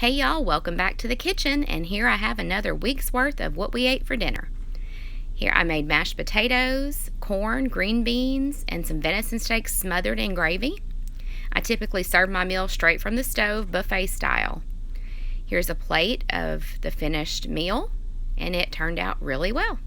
Hey y'all, welcome back to the kitchen, and here I have another week's worth of what we ate for dinner. Here I made mashed potatoes, corn, green beans, and some venison steaks smothered in gravy. I typically serve my meal straight from the stove, buffet style. Here's a plate of the finished meal, and it turned out really well.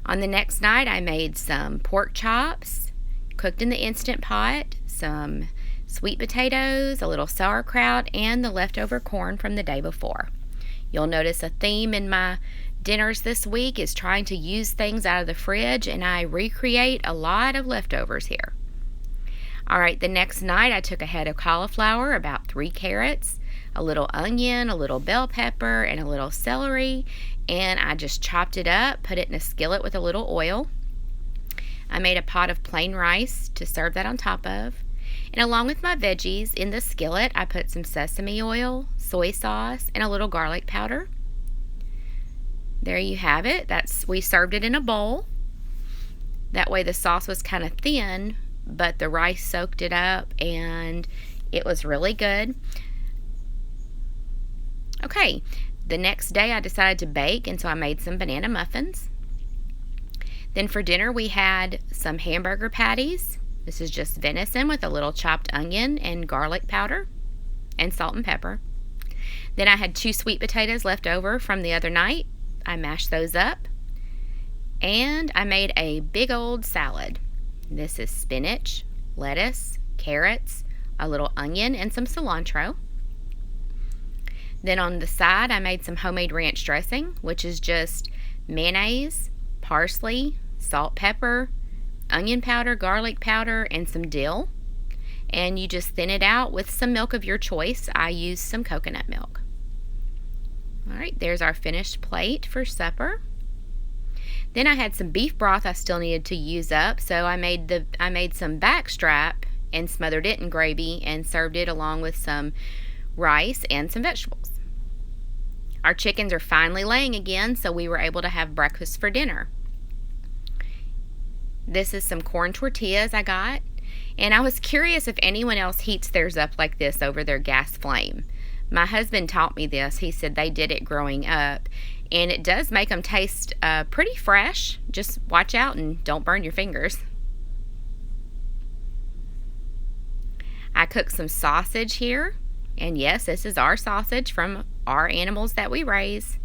On the next night I made some pork chops, cooked in the Instant Pot, some sweet potatoes, a little sauerkraut, and the leftover corn from the day before. You'll notice a theme in my dinners this week is trying to use things out of the fridge, and I recreate a lot of leftovers here. Alright, the next night I took a head of cauliflower, about 3 carrots, a little onion, a little bell pepper, and a little celery, and I just chopped it up, put it in a skillet with a little oil. I made a pot of plain rice to serve that on top of. And along with my veggies in the skillet, I put some sesame oil, soy sauce, and a little garlic powder. There you have it. We served it in a bowl. That way the sauce was kind of thin, but the rice soaked it up and it was really good. Okay, the next day I decided to bake, and so I made some banana muffins. Then for dinner we had some hamburger patties. This is just venison with a little chopped onion and garlic powder and salt and pepper. Then I had 2 sweet potatoes left over from the other night. I mashed those up. And I made a big old salad. This is spinach, lettuce, carrots, a little onion, and some cilantro. Then on the side I made some homemade ranch dressing, which is just mayonnaise, parsley, salt, pepper, onion powder, garlic powder, and some dill. And you just thin it out with some milk of your choice. I used some coconut milk. Alright, there's our finished plate for supper. Then I had some beef broth I still needed to use up, so I made some backstrap and smothered it in gravy and served it along with some rice and some vegetables. Our chickens are finally laying again, so we were able to have breakfast for dinner. This is some corn tortillas I got, and I was curious if anyone else heats theirs up like this over their gas flame. My husband taught me this. He said they did it growing up, and it does make them taste pretty fresh. Just watch out and don't burn your fingers. I cooked some sausage here, and yes, this is our sausage from our animals that we raise.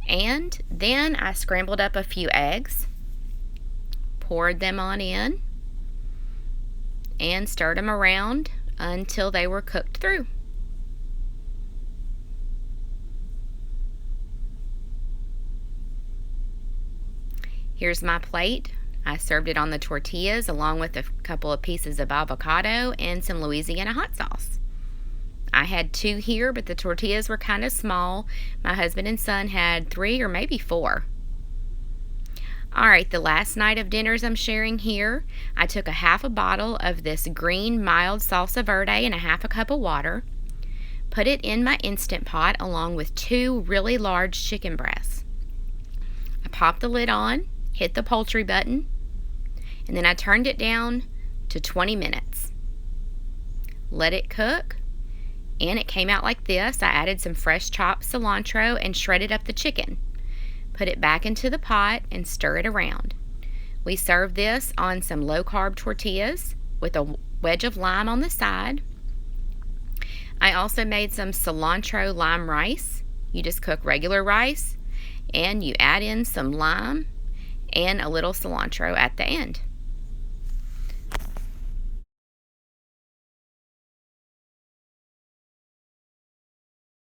And then I scrambled up a few eggs, poured them on in, and stirred them around until they were cooked through. Here's my plate. I served it on the tortillas along with a couple of pieces of avocado and some Louisiana hot sauce. I had 2 here, but the tortillas were kind of small. My husband and son had 3 or maybe 4. Alright, the last night of dinners I'm sharing here, I took a half a bottle of this green mild Salsa Verde and a half a cup of water, put it in my Instant Pot along with 2 really large chicken breasts. I popped the lid on, hit the poultry button, and then I turned it down to 20 minutes. Let it cook, and it came out like this. I added some fresh chopped cilantro and shredded up the chicken. Put it back into the pot and stir it around. We served this on some low-carb tortillas with a wedge of lime on the side. I also made some cilantro lime rice. You just cook regular rice and you add in some lime and a little cilantro at the end.